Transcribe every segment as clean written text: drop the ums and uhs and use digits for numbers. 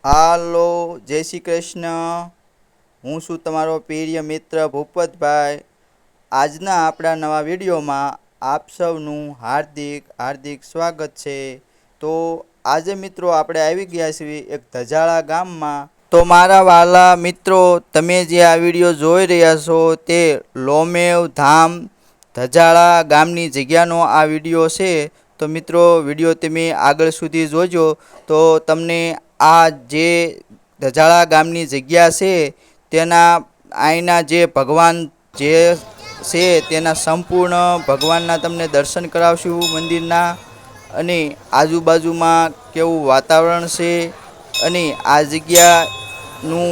હાલો, જય શ્રી કૃષ્ણ. હું છું તમારો પ્રિય મિત્ર ભૂપતભાઈ. આજના આપણા નવા વિડીયોમાં આપ સૌનું હાર્દિક હાર્દિક સ્વાગત છે. તો આજે મિત્રો આપણે આવી ગયા છીએ એક ધજાળા ગામમાં. તો મારા વાલા મિત્રો, તમે જે આ વિડીયો જોઈ રહ્યા છો તે લોમેવ ધામ ધજાળા ગામની જગ્યાનો આ વિડીયો છે. તો મિત્રો, વિડીયો તમે આગળ સુધી જોજો તો તમને આ જે ધજાળા ગામની જગ્યા છે તેના અહીંના જે ભગવાન જે છે તેના સંપૂર્ણ ભગવાનના તમને દર્શન કરાવશું મંદિરના. અને આજુબાજુમાં કેવું વાતાવરણ છે અને આ જગ્યાનું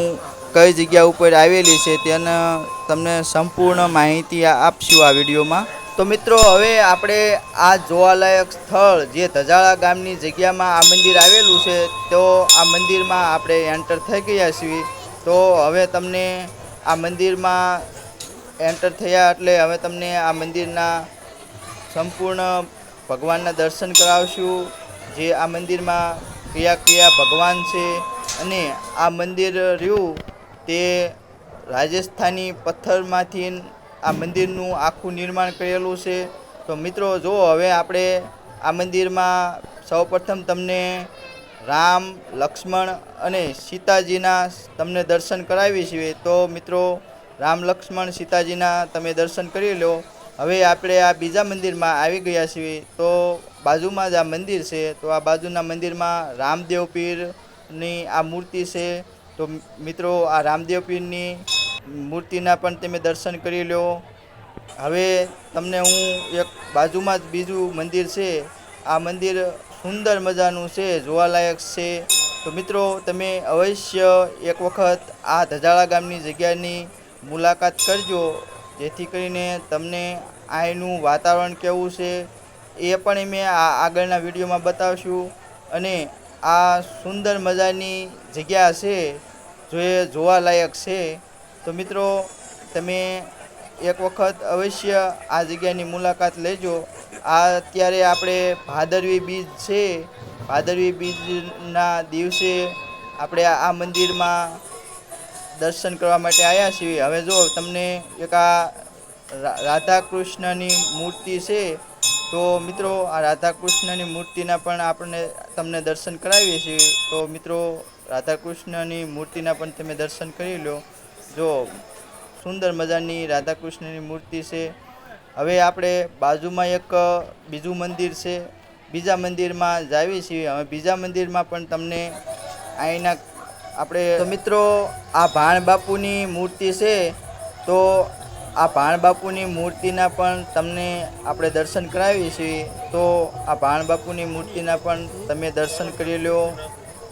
કઈ જગ્યા ઉપર આવેલી છે તેના તમને સંપૂર્ણ માહિતી આપશું આ વિડીયોમાં. તો મિત્રો, હવે આપણે આ જોવાલાયક સ્થળ જે ધજાળા ગામની જગ્યામાં આ મંદિર આવેલું છે તો આ મંદિરમાં આપણે એન્ટર થઈ ગયા છીએ. તો હવે તમને આ મંદિરમાં એન્ટર થયા એટલે હવે તમને આ મંદિરના સંપૂર્ણ ભગવાનના દર્શન કરાવશું. જે આ મંદિરમાં કયા કયા ભગવાન છે અને આ મંદિર રહ્યું તે રાજસ્થાની પથ્થરમાંથી આ મંદિરનું આખું નિર્માણ કરેલું છે. તો મિત્રો જો હવે આપણે આ મંદિરમાં સૌપ્રથમ તમને રામ, લક્ષ્મણ અને સીતાજીના તમને દર્શન કરાવી છીએ. તો મિત્રો, રામ, લક્ષ્મણ, સીતાજીના તમે દર્શન કરી લો. હવે આપણે આ બીજા મંદિરમાં આવી ગયા છીએ. તો બાજુમાં જ આ મંદિર છે. તો આ બાજુના મંદિરમાં રામદેવ પીરની આ મૂર્તિ છે. તો મિત્રો, આ રામદેવ પીરની મૂર્તિના પણ તમે દર્શન કરી લો. હવે તમને હું એક બાજુમાં જ બીજું મંદિર છે, આ મંદિર સુંદર મજાનું છે, જોવાલાયક છે. તો મિત્રો, તમે અવશ્ય એક વખત આ ધજાળા ગામની જગ્યાની મુલાકાત કરજો, જેથી કરીને તમને અહીંનું વાતાવરણ કેવું છે એ પણ મેં આગળના વિડીયોમાં બતાવશું. અને આ સુંદર મજાની જગ્યા છે જે જોવાલાયક છે. તો મિત્રો, તમે એક વખત અવશ્ય આ જગ્યાની મુલાકાત લેજો. આ અત્યારે આપણે ભાદરવી બીજ છે. ભાદરવી બીજના દિવસે આપણે આ મંદિરમાં દર્શન કરવા માટે આવ્યા છીએ. હવે જો તમને એક આ રાધા કૃષ્ણની મૂર્તિ છે. તો મિત્રો, આ રાધા કૃષ્ણની મૂર્તિના પણ આપણે તમને દર્શન કરાવીએ છીએ. તો મિત્રો, રાધા કૃષ્ણની મૂર્તિના પણ તમે દર્શન કરી લો. જો સુંદર મજાની રાધા કૃષ્ણની મૂર્તિ છે. હવે આપણે બાજુમાં એક બીજું મંદિર છે, બીજા મંદિરમાં જાવીએ છીએ. હવે બીજા મંદિરમાં પણ તમને અહીંના આપણે તો મિત્રો, આ ભાણ બાપુની મૂર્તિ છે. તો આ ભાણ બાપુની મૂર્તિના પણ તમને આપણે દર્શન કરાવીએ છીએ. તો આ ભાણ બાપુની મૂર્તિના પણ તમે દર્શન કરી લો.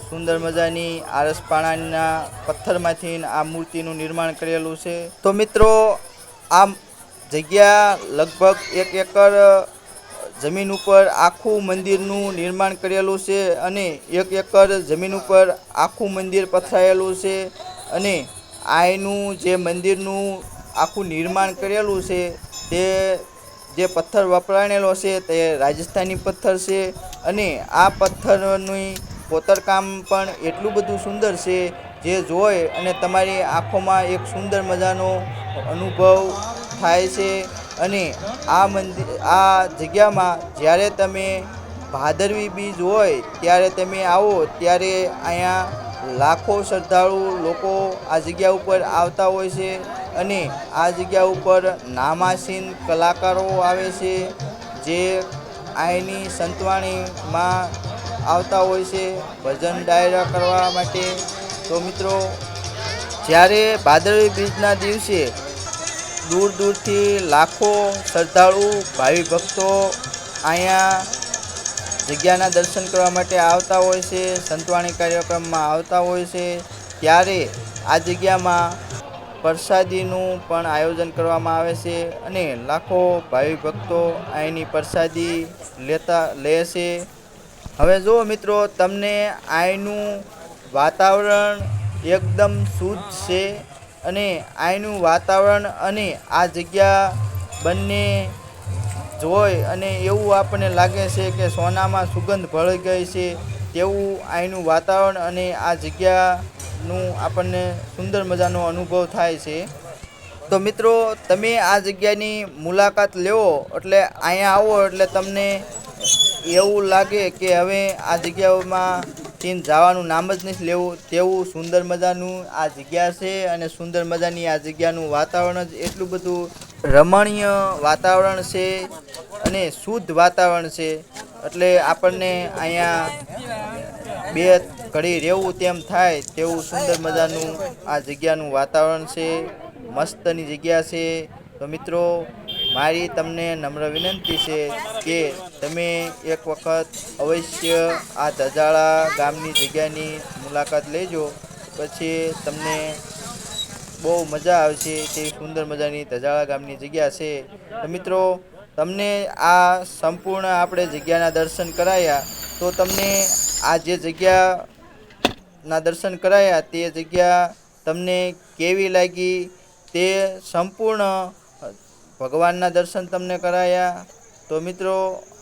સુંદર મજાની આરસપાણાના પથ્થરમાંથી આ મૂર્તિનું નિર્માણ કરેલું છે. તો મિત્રો, આ જગ્યા લગભગ 1 એકર જમીન ઉપર આખું મંદિરનું નિર્માણ કરેલું છે અને 1 એકર જમીન ઉપર આખું મંદિર પથરાયેલું છે. અને અહીંનું જે મંદિરનું આખું નિર્માણ કરેલું છે તે જે પથ્થર વપરાયેલો છે તે રાજસ્થાની પથ્થર છે. અને આ પથ્થરની કોતરકામ પણ એટલું બધું સુંદર છે જે જોઈ અને તમારી આંખોમાં એક સુંદર મજાનો અનુભવ થાય છે. અને આ જગ્યામાં જ્યારે તમે ભાદરવી બીજ હોય ત્યારે તમે આવો ત્યારે અહીંયા લાખો શ્રદ્ધાળુ લોકો આ જગ્યા ઉપર આવતા હોય છે. અને આ જગ્યા ઉપર નામાસીન કલાકારો આવે છે જે અહીંની સંતવાણીમાં આવતા હોય છે ભજન ડાયરા કરવા માટે. તો મિત્રો, જ્યારે ભાદરવી બીજના દિવસે દૂર દૂરથી લાખો શ્રદ્ધાળુ ભાવિ ભક્તો અહીંયા જગ્યાના દર્શન કરવા માટે આવતા હોય છે, સંતવાણી કાર્યક્રમમાં આવતા હોય છે. ત્યારે આ જગ્યામાં પ્રસાદીનું પણ આયોજન કરવામાં આવે છે અને લાખો ભાવિ ભક્તો અહીંની પ્રસાદી લે છે. હવે જો મિત્રો, તમને અહીંનું વાતાવરણ એકદમ શુદ્ધ છે. અને અહીંનું વાતાવરણ અને આ જગ્યા બંને જોઈ અને એવું આપણને લાગે છે કે સોનામાં સુગંધ ભળી ગઈ છે. તેવું અહીંનું વાતાવરણ અને આ જગ્યાનું આપણને સુંદર મજાનો અનુભવ થાય છે. તો મિત્રો, તમે આ જગ્યાની મુલાકાત લેવો એટલે અહીંયા આવો એટલે તમને એવું લાગે કે હવે આ જગ્યાઓમાં થી જવાનું નામ જ નથી લેવું, તેવું સુંદર મજાનું આ જગ્યા છે. અને સુંદર મજાની આ જગ્યાનું વાતાવરણ જ એટલું બધું રમણીય વાતાવરણ છે અને શુદ્ધ વાતાવરણ છે. એટલે આપણને અહીંયા બે ઘડી રહેવું તેમ થાય તેવું સુંદર મજાનું આ જગ્યાનું વાતાવરણ છે. મસ્તની જગ્યા છે. તો મિત્રો, મારી તમને નમ્ર વિનંતી છે કે તમે એક વખત અવશ્ય આ ધજાળા ગામની જગ્યાની મુલાકાત લેજો. પછી તમને બહુ મજા આવશે. તેવી સુંદર મજાની ધજાળા ગામની જગ્યા છે. તો મિત્રો, તમને આ સંપૂર્ણ આપણે જગ્યાના દર્શન કરાયા. તો તમને આ જે જગ્યાના દર્શન કરાયા તે જગ્યા તમને કેવી લાગી તે સંપૂર્ણ ભગવાનના દર્શન તમને કરાયા. તો મિત્રો,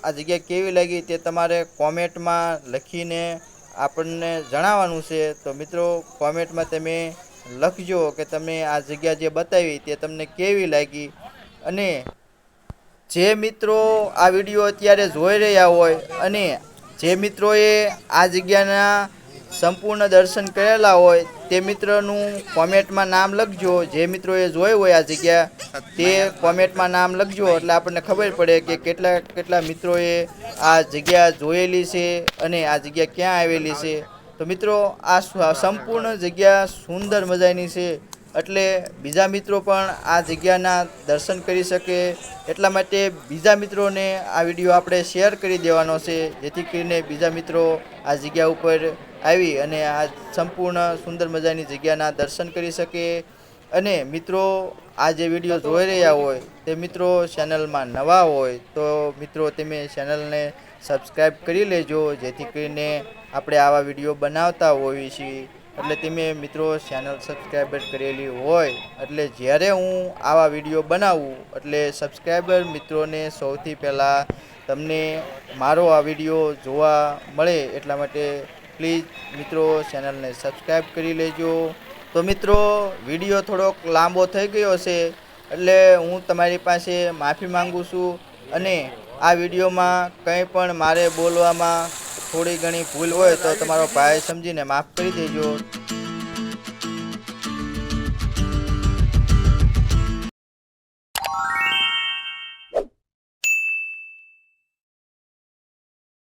આ જગ્યા કેવી લાગી તે તમારે કોમેન્ટમાં લખીને આપણને જણાવવાનું છે. તો મિત્રો, કોમેન્ટમાં તમે લખજો કે તમે આ જગ્યા જે બતાવી તે તમને કેવી લાગી. અને જે મિત્રો આ વિડીયો અત્યારે જોઈ રહ્યા હોય અને જે મિત્રોએ આ જગ્યાના સંપૂર્ણ દર્શન કરેલા હોય તે મિત્રનું કોમેન્ટમાં નામ લખજો. જે મિત્રોએ જોઈ હોય આ જગ્યા તે કોમેન્ટમાં નામ લખજો એટલે આપણને ખબર પડે કે કેટલા મિત્રોએ આ જગ્યા જોયેલી છે અને આ જગ્યા ક્યાં આવેલી છે. તો મિત્રો, આ સંપૂર્ણ જગ્યા સુંદર મજાની છે એટલે બીજા મિત્રો પણ આ જગ્યાના દર્શન કરી શકે એટલા માટે બીજા મિત્રોને આ વિડીયો આપણે શેર કરી દેવાનો છે, જેથી કરીને બીજા મિત્રો આ જગ્યા ઉપર આવી અને આ સંપૂર્ણ સુંદર મજાની જગ્યાના દર્શન કરી શકે. અને મિત્રો, આ જે વિડીયો જોઈ રહ્યા હોય તે મિત્રો ચેનલમાં નવા હોય તો મિત્રો તમે ચેનલને સબસ્ક્રાઈબ કરી લેજો, જેથી કરીને આપણે આવા વિડીયો બનાવતા હોઈએ છીએ. એટલે તમે મિત્રો ચેનલ સબસ્ક્રાઈબર કરેલી હોય એટલે જ્યારે હું આવા વિડીયો બનાવું એટલે સબસ્ક્રાઈબર મિત્રોને સૌથી પહેલાં તમને મારો આ વિડીયો જોવા મળે એટલા માટે પ્લીઝ મિત્રો ચેનલને સબસ્ક્રાઈબ કરી લેજો. તો મિત્રો, વિડીયો થોડોક લાંબો થઈ ગયો છે એટલે હું તમારી પાસે માફી માંગુ છું. અને આ વિડીયોમાં કંઈ પણ મારે બોલવામાં થોડી ઘણી ભૂલ હોય તો તમારો ભાઈ સમજીને માફ કરી દેજો.